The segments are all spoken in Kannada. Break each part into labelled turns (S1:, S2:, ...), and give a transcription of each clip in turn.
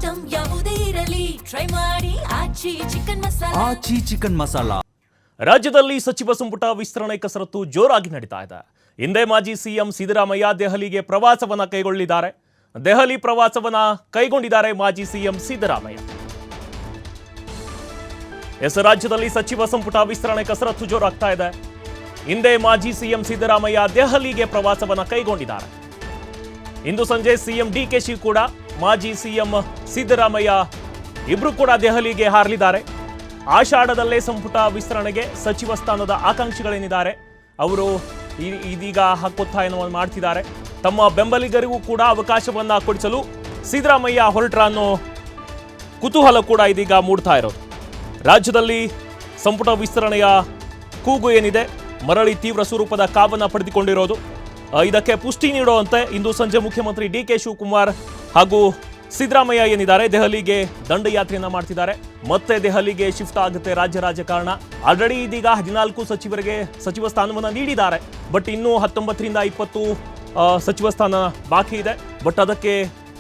S1: ಐಟಂ ಯಾವುದೇ ಇರಲಿ ಟ್ರೈ ಮಾಡಿ ಆಚಿ ಚಿಕನ್ ಮಸಾಲಾ.
S2: ರಾಜ್ಯದಲ್ಲಿ ಸಚಿವ ಸಂಪುಟ ವಿಸ್ತರಣೆ ಕಸರತ್ತು ಜೋರಾಗಿ ನಡೀತಾ ಇದೆ. ಹಿಂದೆ ಮಾಜಿ ಸಿಎಂ ಸಿದ್ದರಾಮಯ್ಯ ದೆಹಲಿಗೆ ಪ್ರವಾಸವನ್ನ ಕೈಗೊಳ್ಳಲಿದ್ದಾರೆ. ದೆಹಲಿ ಪ್ರವಾಸವನ್ನ ಕೈಗೊಂಡಿದ್ದಾರೆ ಮಾಜಿ ಸಿಎಂ ಸಿದ್ದರಾಮಯ್ಯ. ರಾಜ್ಯದಲ್ಲಿ ಸಚಿವ ಸಂಪುಟ ವಿಸ್ತರಣೆ ಕಸರತ್ತು ಜೋರಾಗ್ತಾ ಇದೆ. ಹಿಂದೆ ಮಾಜಿ ಸಿಎಂ ಸಿದ್ದರಾಮಯ್ಯ ದೆಹಲಿಗೆ ಪ್ರವಾಸವನ್ನ ಕೈಗೊಂಡಿದ್ದಾರೆ. ಇಂದು ಸಂಜೆ ಸಿಎಂ ಡಿಕೆಶಿ ಕೂಡ ಮಾಜಿ ಸಿಎಂ ಸಿದ್ದರಾಮಯ್ಯ ಇಬ್ರು ಕೂಡ ದೆಹಲಿಗೆ ಹಾರಲಿದ್ದಾರೆ. ಆಷಾಢದಲ್ಲೇ ಸಂಪುಟ ವಿಸ್ತರಣೆಗೆ ಸಚಿವ ಸ್ಥಾನದ ಆಕಾಂಕ್ಷಿಗಳೇನಿದ್ದಾರೆ ಅವರು ಇದೀಗ ಹಕ್ಕೊತ್ತಾಯವನ್ನು ಮಾಡ್ತಿದ್ದಾರೆ. ತಮ್ಮ ಬೆಂಬಲಿಗರಿಗೂ ಕೂಡ ಅವಕಾಶವನ್ನ ಕೊಡಿಸಲು ಸಿದ್ದರಾಮಯ್ಯ ಹೊರಟ್ರ ಅನ್ನೋ ಕುತೂಹಲ ಕೂಡ ಇದೀಗ ಮೂಡ್ತಾ ಇರೋದು. ರಾಜ್ಯದಲ್ಲಿ ಸಂಪುಟ ವಿಸ್ತರಣೆಯ ಕೂಗು ಏನಿದೆ ಮರಳಿ ತೀವ್ರ ಸ್ವರೂಪದ ಕಾವನ್ನ ಪಡೆದುಕೊಂಡಿರೋದು. ಇದಕ್ಕೆ ಪುಷ್ಟಿ ನೀಡುವಂತೆ ಇಂದು ಸಂಜೆ ಮುಖ್ಯಮಂತ್ರಿ ಡಿಕೆ ಶಿವಕುಮಾರ್ ಹಾಗೂ ಸಿದ್ದರಾಮಯ್ಯ ಏನಿದ್ದಾರೆ ದೆಹಲಿಗೆ ದಂಡಯಾತ್ರೆಯನ್ನ ಮಾಡ್ತಿದ್ದಾರೆ. ಮತ್ತೆ ದೆಹಲಿಗೆ ಶಿಫ್ಟ್ ಆಗುತ್ತೆ ರಾಜ್ಯ ರಾಜಕಾರಣ. ಆಲ್ರೆಡಿ ಇದೀಗ 14 ಸಚಿವರಿಗೆ ಸಚಿವ ಸ್ಥಾನವನ್ನ ನೀಡಿದ್ದಾರೆ. ಬಟ್ ಇನ್ನೂ 19ರಿಂದ 20 ಸಚಿವ ಸ್ಥಾನ ಬಾಕಿ ಇದೆ. ಬಟ್ ಅದಕ್ಕೆ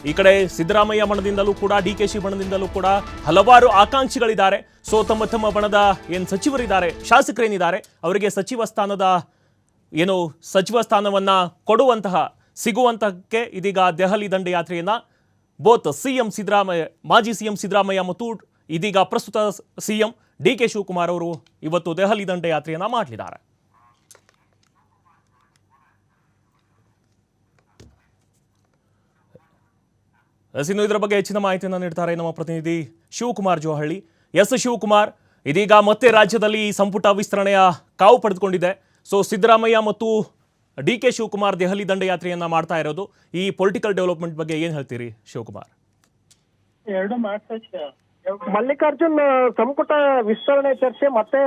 S2: ಈ ಕಡೆ ಸಿದ್ದರಾಮಯ್ಯ ಬಣದಿಂದಲೂ ಕೂಡ ಡಿಕೆಶಿ ಬಣದಿಂದಲೂ ಕೂಡ ಹಲವಾರು ಆಕಾಂಕ್ಷಿಗಳಿದ್ದಾರೆ. ಸೊ ತಮ್ಮ ಬಣದ ಏನು ಸಚಿವರಿದ್ದಾರೆ, ಶಾಸಕರೇನಿದ್ದಾರೆ ಅವರಿಗೆ ಸಚಿವ ಸ್ಥಾನವನ್ನ ಕೊಡುವಂತಹ ಸಿಗುವಂತಹಕ್ಕೆ ಇದೀಗ ದೆಹಲಿ ದಂಡಯಾತ್ರೆಯನ್ನ ಬೋತ್ ಸಿಎಂ ಸಿದ್ದರಾಮಯ್ಯ, ಮಾಜಿ ಸಿಎಂ ಸಿದ್ದರಾಮಯ್ಯ ಮತ್ತು ಇದೀಗ ಪ್ರಸ್ತುತ ಸಿಎಂ ಡಿಕೆ ಶಿವಕುಮಾರ್ ಅವರು ಇವತ್ತು ದೆಹಲಿ ದಂಡಯಾತ್ರೆಯನ್ನ ಮಾಡಲಿದ್ದಾರೆ. ಇನ್ನು ಇದರ ಬಗ್ಗೆ ಹೆಚ್ಚಿನ ಮಾಹಿತಿಯನ್ನು ನೀಡ್ತಾರೆ ನಮ್ಮ ಪ್ರತಿನಿಧಿ ಶಿವಕುಮಾರ್ ಜೋಹಳ್ಳಿ. ಶಿವಕುಮಾರ್, ಇದೀಗ ಮತ್ತೆ ರಾಜ್ಯದಲ್ಲಿ ಸಂಪುಟ ವಿಸ್ತರಣೆಯ ಕಾವು ಪಡೆದುಕೊಂಡಿದೆ. ಸೊ ಸಿದ್ದರಾಮಯ್ಯ ಮತ್ತು ಡಿಕೆ ಶಿವಕುಮಾರ್ ದೆಹಲಿ ದಂಡಯಾತ್ರೆಯನ್ನ ಮಾಡ್ತಾ ಇರೋದು. ಈ ಪೊಲಿಟಿಕಲ್ ಡೆವಲಪ್ಮೆಂಟ್ ಬಗ್ಗೆ ಏನ್ ಹೇಳ್ತೀರಿ ಶಿವಕುಮಾರ್?
S3: ಮಲ್ಲಿಕಾರ್ಜುನ್, ಸಂಪುಟ ವಿಸ್ತರಣೆ ಚರ್ಚೆ ಮತ್ತೆ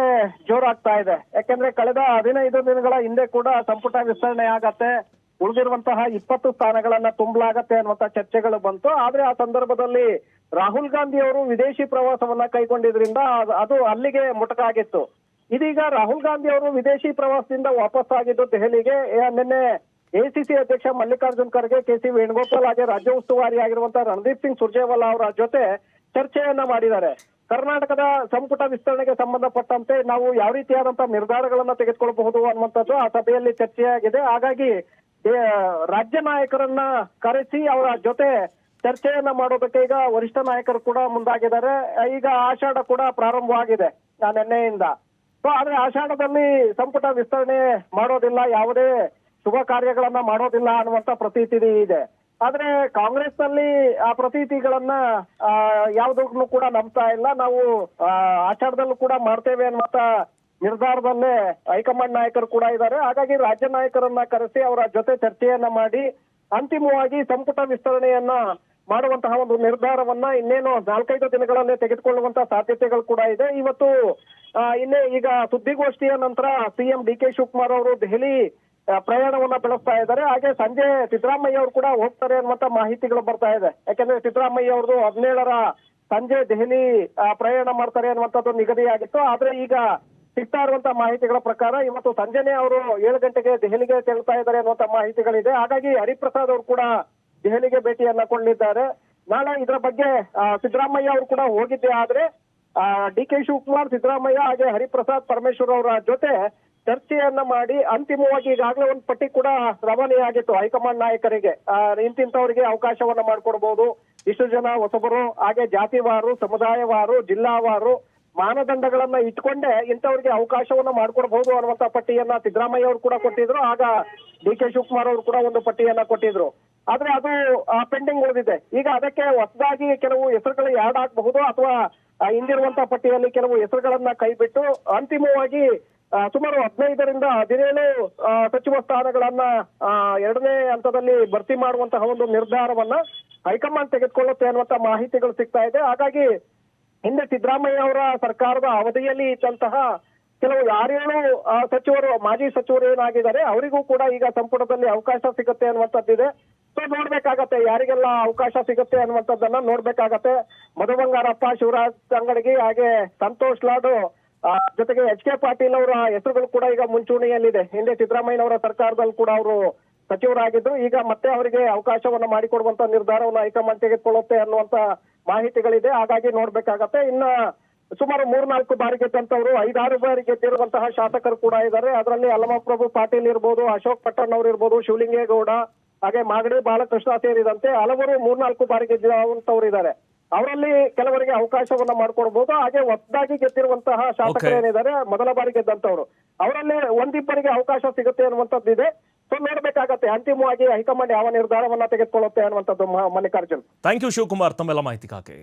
S3: ಜೋರಾಗ್ತಾ ಇದೆ. ಯಾಕೆಂದ್ರೆ ಕಳೆದ 15 ದಿನಗಳ ಹಿಂದೆ ಕೂಡ ಸಂಪುಟ ವಿಸ್ತರಣೆ ಆಗತ್ತೆ, ಉಳಿದಿರುವಂತಹ 20 ಸ್ಥಾನಗಳನ್ನ ತುಂಬಲಾಗತ್ತೆ ಅನ್ನುವಂತ ಚರ್ಚೆಗಳು ಬಂತು. ಆದ್ರೆ ಆ ಸಂದರ್ಭದಲ್ಲಿ ರಾಹುಲ್ ಗಾಂಧಿ ಅವರು ವಿದೇಶಿ ಪ್ರವಾಸವನ್ನ ಕೈಗೊಂಡಿದ್ರಿಂದ ಅದು ಅಲ್ಲಿಗೆ ಮುಟಕಾಗಿತ್ತು. ಇದೀಗ ರಾಹುಲ್ ಗಾಂಧಿ ಅವರು ವಿದೇಶಿ ಪ್ರವಾಸದಿಂದ ವಾಪಸ್ ಆಗಿದ್ದು ದೆಹಲಿಗೆ. ನಿನ್ನೆ ಎಸಿಸಿ ಅಧ್ಯಕ್ಷ ಮಲ್ಲಿಕಾರ್ಜುನ್ ಖರ್ಗೆ, ಕೆಸಿ ವೇಣುಗೋಪಾಲ್ ಹಾಗೆ ರಾಜ್ಯ ಉಸ್ತುವಾರಿ ಆಗಿರುವಂತಹ ರಣದೀಪ್ ಸಿಂಗ್ ಸುರ್ಜೇವಾಲಾ ಅವರ ಜೊತೆ ಚರ್ಚೆಯನ್ನ ಮಾಡಿದ್ದಾರೆ. ಕರ್ನಾಟಕದ ಸಂಪುಟ ವಿಸ್ತರಣೆಗೆ ಸಂಬಂಧಪಟ್ಟಂತೆ ನಾವು ಯಾವ ರೀತಿಯಾದಂತಹ ನಿರ್ಧಾರಗಳನ್ನ ತೆಗೆದುಕೊಳ್ಳಬಹುದು ಅನ್ನುವಂಥದ್ದು ಆ ಸಭೆಯಲ್ಲಿ ಚರ್ಚೆಯಾಗಿದೆ. ಹಾಗಾಗಿ ರಾಜ್ಯ ನಾಯಕರನ್ನ ಕರೆಸಿ ಅವರ ಜೊತೆ ಚರ್ಚೆಯನ್ನ ಮಾಡೋದಕ್ಕೆ ಈಗ ವರಿಷ್ಠ ನಾಯಕರು ಕೂಡ ಮುಂದಾಗಿದ್ದಾರೆ. ಈಗ ಆಷಾಢ ಕೂಡ ಪ್ರಾರಂಭವಾಗಿದೆ ನಿನ್ನೆಯಿಂದ. ಸೊ ಆದ್ರೆ ಆಷಾಢದಲ್ಲಿ ಸಂಪುಟ ವಿಸ್ತರಣೆ ಮಾಡೋದಿಲ್ಲ, ಯಾವುದೇ ಶುಭ ಕಾರ್ಯಗಳನ್ನ ಮಾಡೋದಿಲ್ಲ ಅನ್ನುವಂತ ಪ್ರತೀತಿ ಇದೆ. ಆದ್ರೆ ಕಾಂಗ್ರೆಸ್ ನಲ್ಲಿ ಆ ಪ್ರತೀತಿಗಳನ್ನ ಯಾವುದನ್ನು ಕೂಡ ನಂಬ್ತಾ ಇಲ್ಲ. ನಾವು ಆಷಾಢದಲ್ಲೂ ಕೂಡ ಮಾಡ್ತೇವೆ ಅನ್ನುವಂತ ನಿರ್ಧಾರದಲ್ಲೇ ಹೈಕಮಾಂಡ್ ನಾಯಕರು ಕೂಡ ಇದ್ದಾರೆ. ಹಾಗಾಗಿ ರಾಜ್ಯ ನಾಯಕರನ್ನ ಕರೆಸಿ ಅವರ ಜೊತೆ ಚರ್ಚೆಯನ್ನ ಮಾಡಿ ಅಂತಿಮವಾಗಿ ಸಂಪುಟ ವಿಸ್ತರಣೆಯನ್ನ ಮಾಡುವಂತಹ ಒಂದು ನಿರ್ಧಾರವನ್ನ ಇನ್ನೇನು 4-5 ದಿನಗಳಲ್ಲೇ ತೆಗೆದುಕೊಳ್ಳುವಂತಹ ಸಾಧ್ಯತೆಗಳು ಕೂಡ ಇದೆ. ಇವತ್ತು ಈಗ ಸುದ್ದಿಗೋಷ್ಠಿಯ ನಂತರ ಸಿಎಂ ಡಿಕೆ ಶಿವಕುಮಾರ್ ಅವರು ದೆಹಲಿ ಪ್ರಯಾಣವನ್ನ ಬೆಳೆಸ್ತಾ ಇದ್ದಾರೆ. ಹಾಗೆ ಸಂಜೆ ಸಿದ್ದರಾಮಯ್ಯ ಅವರು ಕೂಡ ಹೋಗ್ತಾರೆ ಅನ್ನುವಂತ ಮಾಹಿತಿಗಳು ಬರ್ತಾ ಇದೆ. ಯಾಕಂದ್ರೆ ಸಿದ್ದರಾಮಯ್ಯ ಅವ್ರದ್ದು 17ರ ಸಂಜೆ ದೆಹಲಿ ಪ್ರಯಾಣ ಮಾಡ್ತಾರೆ ಅನ್ನುವಂಥದ್ದು ನಿಗದಿಯಾಗಿತ್ತು. ಆದ್ರೆ ಈಗ ಸಿಗ್ತಾ ಇರುವಂತಹ ಮಾಹಿತಿಗಳ ಪ್ರಕಾರ ಇವತ್ತು ಸಂಜೆನೆ ಅವರು 7 ಗಂಟೆಗೆ ದೆಹಲಿಗೆ ತೆರಳ್ತಾ ಇದ್ದಾರೆ ಅನ್ನುವಂತ ಮಾಹಿತಿಗಳಿದೆ. ಹಾಗಾಗಿ ಹರಿಪ್ರಸಾದ್ ಅವರು ಕೂಡ ದೆಹಲಿಗೆ ಭೇಟಿಯನ್ನ ಕೊಂಡಿದ್ದಾರೆ. ನಾಳೆ ಇದರ ಬಗ್ಗೆ ಸಿದ್ದರಾಮಯ್ಯ ಅವರು ಕೂಡ ಹೋಗಿದ್ದೆ. ಆದ್ರೆ ಡಿಕೆ ಶಿವಕುಮಾರ್, ಸಿದ್ದರಾಮಯ್ಯ ಹಾಗೆ ಹರಿಪ್ರಸಾದ್ ಪರಮೇಶ್ವರ್ ಅವರ ಜೊತೆ ಚರ್ಚೆಯನ್ನ ಮಾಡಿ ಅಂತಿಮವಾಗಿ ಈಗಾಗಲೇ ಒಂದು ಪಟ್ಟಿ ಕೂಡ ರವಾನೆಯಾಗಿತ್ತು ಹೈಕಮಾಂಡ್ ನಾಯಕರಿಗೆ. ಇಂತಿಂತವರಿಗೆ ಅವಕಾಶವನ್ನ ಮಾಡ್ಕೊಡ್ಬಹುದು, ಇಷ್ಟು ಜನ ಹೊಸಬರು, ಹಾಗೆ ಜಾತಿವಾರು, ಸಮುದಾಯವಾರು, ಜಿಲ್ಲಾವಾರು ಮಾನದಂಡಗಳನ್ನ ಇಟ್ಕೊಂಡೆ ಇಂಥವ್ರಿಗೆ ಅವಕಾಶವನ್ನ ಮಾಡ್ಕೊಡ್ಬಹುದು ಅನ್ನುವಂತ ಪಟ್ಟಿಯನ್ನ ಸಿದ್ದರಾಮಯ್ಯ ಅವರು ಕೂಡ ಕೊಟ್ಟಿದ್ರು. ಆಗ ಡಿಕೆ ಶಿವಕುಮಾರ್ ಅವರು ಕೂಡ ಒಂದು ಪಟ್ಟಿಯನ್ನ ಕೊಟ್ಟಿದ್ರು. ಆದ್ರೆ ಅದು ಪೆಂಡಿಂಗ್ ಉಳಿದಿದೆ. ಈಗ ಅದಕ್ಕೆ ಹೊಸದಾಗಿ ಕೆಲವು ಹೆಸರುಗಳು ಆಡ್ ಆಗಬಹುದು ಅಥವಾ ಹಿಂದಿರುವಂತಹ ಪಟ್ಟಿಯಲ್ಲಿ ಕೆಲವು ಹೆಸರುಗಳನ್ನ ಕೈಬಿಟ್ಟು ಅಂತಿಮವಾಗಿ ಸುಮಾರು 15ರಿಂದ 17 ಸಚಿವ ಸ್ಥಾನಗಳನ್ನ 2ನೇ ಹಂತದಲ್ಲಿ ಭರ್ತಿ ಮಾಡುವಂತಹ ಒಂದು ನಿರ್ಧಾರವನ್ನ ಹೈಕಮಾಂಡ್ ತೆಗೆದುಕೊಳ್ಳುತ್ತೆ ಅನ್ನುವಂತ ಮಾಹಿತಿಗಳು ಸಿಗ್ತಾ ಇದೆ. ಹಾಗಾಗಿ ಹಿಂದೆ ಸಿದ್ದರಾಮಯ್ಯ ಅವರ ಸರ್ಕಾರದ ಅವಧಿಯಲ್ಲಿ ಇದ್ದಂತಹ ಕೆಲವು ಯಾರೇನು ಸಚಿವರು, ಮಾಜಿ ಸಚಿವರು ಏನಾಗಿದ್ದಾರೆ ಅವರಿಗೂ ಕೂಡ ಈಗ ಸಂಪುಟದಲ್ಲಿ ಅವಕಾಶ ಸಿಗುತ್ತೆ ಅನ್ನುವಂಥದ್ದಿದೆ. ಸೊ ನೋಡ್ಬೇಕಾಗತ್ತೆ ಯಾರಿಗೆಲ್ಲ ಅವಕಾಶ ಸಿಗುತ್ತೆ ಅನ್ನುವಂಥದ್ದನ್ನ ನೋಡ್ಬೇಕಾಗತ್ತೆ. ಮಧು ಬಂಗಾರಪ್ಪ, ಶಿವರಾಜ್ ತಂಗಡಗಿ ಹಾಗೆ ಸಂತೋಷ್ ಲಾಡು ಜೊತೆಗೆ ಎಚ್.ಕೆ. ಪಾಟೀಲ್ ಅವರ ಹೆಸರುಗಳು ಕೂಡ ಈಗ ಮುಂಚೂಣಿಯಲ್ಲಿದೆ. ಹಿಂದೆ ಸಿದ್ದರಾಮಯ್ಯನವರ ಸರ್ಕಾರದಲ್ಲಿ ಕೂಡ ಅವರು ಸಚಿವರಾಗಿದ್ರು. ಈಗ ಮತ್ತೆ ಅವರಿಗೆ ಅವಕಾಶವನ್ನ ಮಾಡಿಕೊಡುವಂತ ನಿರ್ಧಾರವನ್ನು ಹೈಕಮಾಂಡ್ ತೆಗೆದುಕೊಳ್ಳುತ್ತೆ ಅನ್ನುವಂತ ಮಾಹಿತಿಗಳಿದೆ. ಹಾಗಾಗಿ ನೋಡ್ಬೇಕಾಗತ್ತೆ. ಇನ್ನ ಸುಮಾರು 3-4 ಬಾರಿ ಗೆದ್ದಂತವ್ರು, 5-6 ಬಾರಿ ಗೆದ್ದಿರುವಂತಹ ಶಾಸಕರು ಕೂಡ ಇದ್ದಾರೆ. ಅದರಲ್ಲಿ ಅಲ್ಲಮಪ್ರಭು ಪಾಟೀಲ್ ಇರ್ಬೋದು, ಅಶೋಕ್ ಪಟ್ಟಣ್ ಅವರು ಇರ್ಬೋದು, ಶಿವಲಿಂಗೇಗೌಡ, ಹಾಗೆ ಮಾಗಡಿ ಬಾಲಕೃಷ್ಣ ಸೇರಿದಂತೆ ಹಲವರು 3-4 ಬಾರಿ ಗೆದ್ದಿರುವಂತವ್ರು ಇದ್ದಾರೆ. ಅವರಲ್ಲಿ ಕೆಲವರಿಗೆ ಅವಕಾಶವನ್ನ ಮಾಡ್ಕೊಡ್ಬೋದು. ಹಾಗೆ ಹೊಸದಾಗಿ ಗೆದ್ದಿರುವಂತಹ ಶಾಸಕರು ಏನಿದ್ದಾರೆ, ಮೊದಲ ಬಾರಿ ಗೆದ್ದಂತವ್ರು, ಅವರಲ್ಲಿ ಒಂದಿಬ್ಬರಿಗೆ ಅವಕಾಶ ಸಿಗುತ್ತೆ ಅನ್ನುವಂಥದ್ದಿದೆ. ಸೊ ನೋಡ್ಬೇಕಾಗತ್ತೆ ಅಂತಿಮವಾಗಿ ಹೈಕಮಾಂಡ್ ಯಾವ ನಿರ್ಧಾರವನ್ನ ತೆಗೆದುಕೊಳ್ಳುತ್ತೆ ಅನ್ನುವಂಥದ್ದು. ಮಲ್ಲಿಕಾರ್ಜುನ್,
S2: ಥ್ಯಾಂಕ್ ಯು ಶಿವಕುಮಾರ್ ತಮ್ಮೆಲ್ಲ ಮಾಹಿತಿಗಾಗಿ.